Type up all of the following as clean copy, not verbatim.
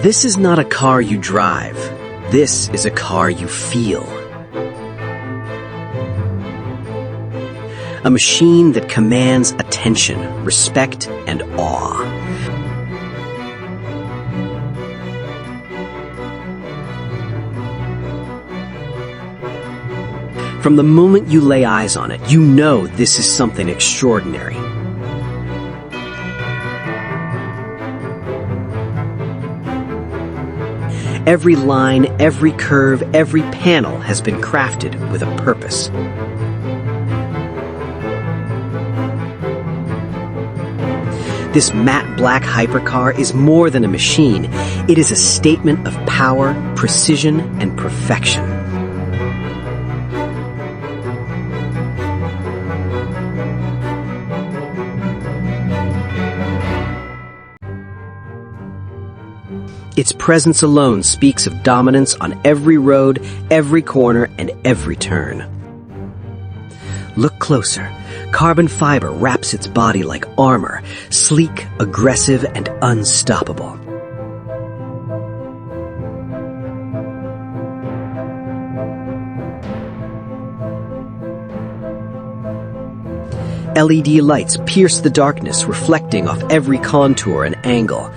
This is not a car you drive. This is a car you feel. A machine that commands attention, respect, and awe. From the moment you lay eyes on it, you know this is something extraordinary. Every line, every curve, every panel has been crafted with a purpose. This matte black hypercar is more than a machine. It is a statement of power, precision, and perfection. Its presence alone speaks of dominance on every road, every corner, and every turn. Look closer. Carbon fiber wraps its body like armor, sleek, aggressive, and unstoppable. LED lights pierce the darkness, reflecting off every contour and angle.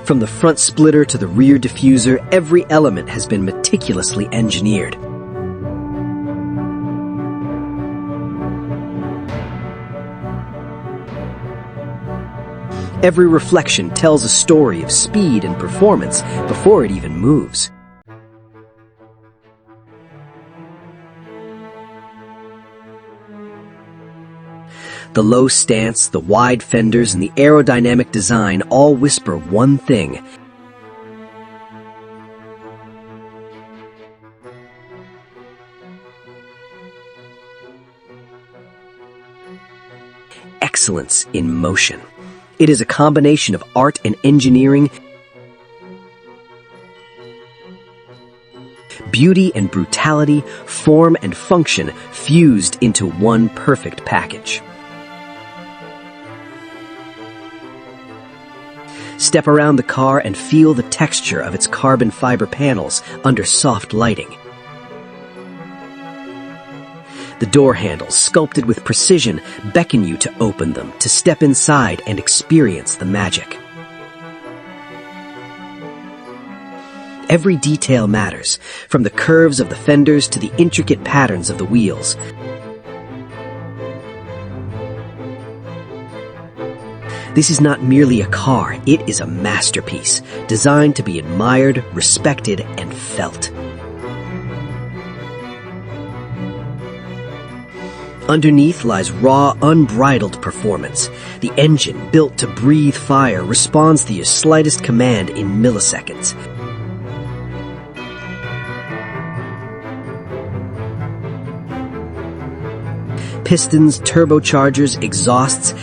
From the front splitter to the rear diffuser, every element has been meticulously engineered. Every reflection tells a story of speed and performance before it even moves. The low stance, the wide fenders, and the aerodynamic design all whisper one thing. Excellence in motion. It is a combination of art and engineering, beauty and brutality, form and function fused into one perfect package. Step around the car and feel the texture of its carbon fiber panels under soft lighting. The door handles, sculpted with precision, beckon you to open them, to step inside and experience the magic. Every detail matters, from the curves of the fenders to the intricate patterns of the wheels. This is not merely a car, it is a masterpiece, designed to be admired, respected, and felt. Underneath lies raw, unbridled performance. The engine, built to breathe fire, responds to your slightest command in milliseconds. Pistons, turbochargers, exhausts,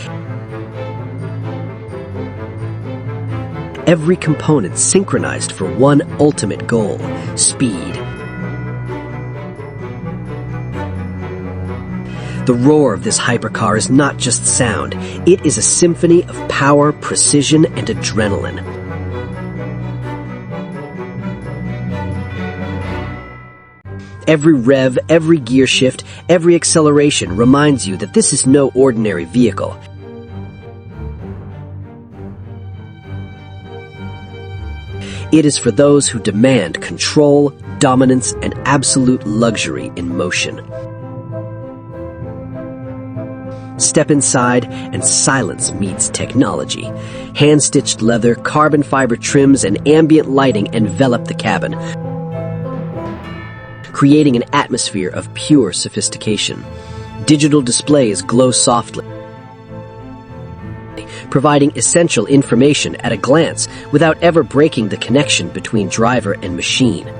every component synchronized for one ultimate goal: speed. The roar of this hypercar is not just sound, it is a symphony of power, precision, and adrenaline. Every rev, every gear shift, every acceleration reminds you that this is no ordinary vehicle. It is for those who demand control, dominance, and absolute luxury in motion. Step inside, and silence meets technology. Hand-stitched leather, carbon fiber trims, and ambient lighting envelop the cabin, creating an atmosphere of pure sophistication. Digital displays glow softly, providing essential information at a glance without ever breaking the connection between driver and machine.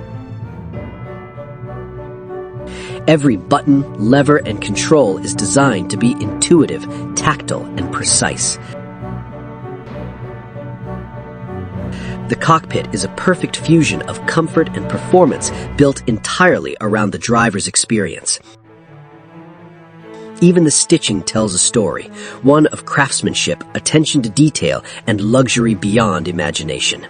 Every button, lever, and control is designed to be intuitive, tactile, and precise. The cockpit is a perfect fusion of comfort and performance built entirely around the driver's experience. Even the stitching tells a story, one of craftsmanship, attention to detail, and luxury beyond imagination.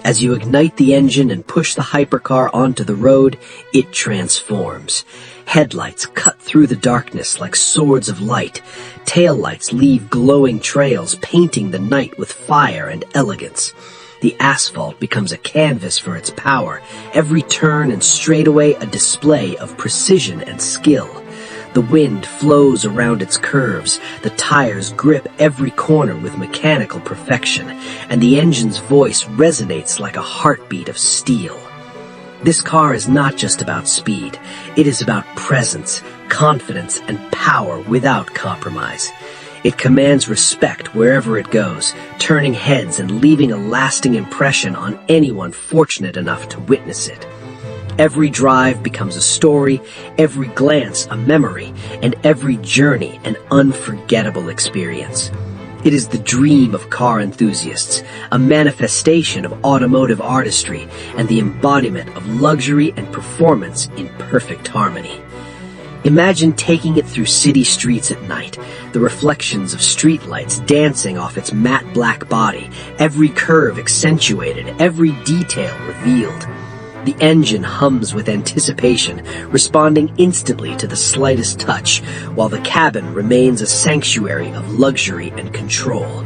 As you ignite the engine and push the hypercar onto the road, it transforms. Headlights cut through the darkness like swords of light. Taillights leave glowing trails, painting the night with fire and elegance. The asphalt becomes a canvas for its power, every turn and straightaway a display of precision and skill. The wind flows around its curves, the tires grip every corner with mechanical perfection, and the engine's voice resonates like a heartbeat of steel. This car is not just about speed, it is about presence, confidence, and power without compromise. It commands respect wherever it goes, turning heads and leaving a lasting impression on anyone fortunate enough to witness it. Every drive becomes a story, every glance a memory, and every journey an unforgettable experience. It is the dream of car enthusiasts, a manifestation of automotive artistry, and the embodiment of luxury and performance in perfect harmony. Imagine taking it through city streets at night, the reflections of streetlights dancing off its matte black body, every curve accentuated, every detail revealed. The engine hums with anticipation, responding instantly to the slightest touch, while the cabin remains a sanctuary of luxury and control.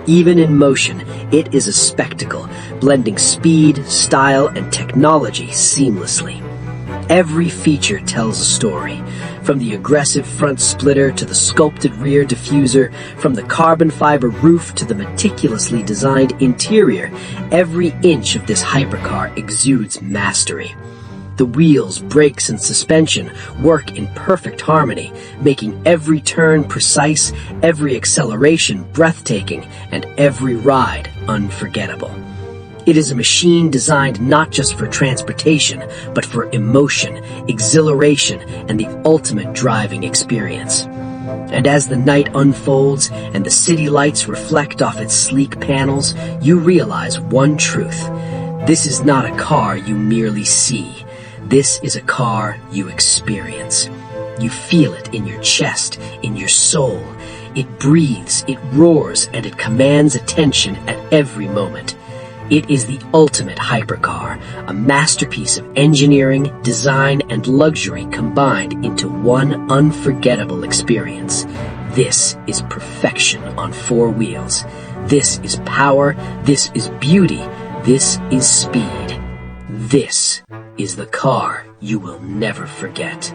Even in motion, it is a spectacle, blending speed, style, and technology seamlessly. Every feature tells a story, from the aggressive front splitter to the sculpted rear diffuser, from the carbon fiber roof to the meticulously designed interior. Every inch of this hypercar exudes mastery. The wheels, brakes, and suspension work in perfect harmony, making every turn precise, every acceleration breathtaking, and every ride unforgettable. It is a machine designed not just for transportation, but for emotion, exhilaration, and the ultimate driving experience. And as the night unfolds and the city lights reflect off its sleek panels, you realize one truth. This is not a car you merely see. This is a car you experience. You feel it in your chest, in your soul. It breathes, it roars, and it commands attention at every moment. It is the ultimate hypercar, a masterpiece of engineering, design, and luxury combined into one unforgettable experience. This is perfection on four wheels. This is power. This is beauty. This is speed. This is the car you will never forget.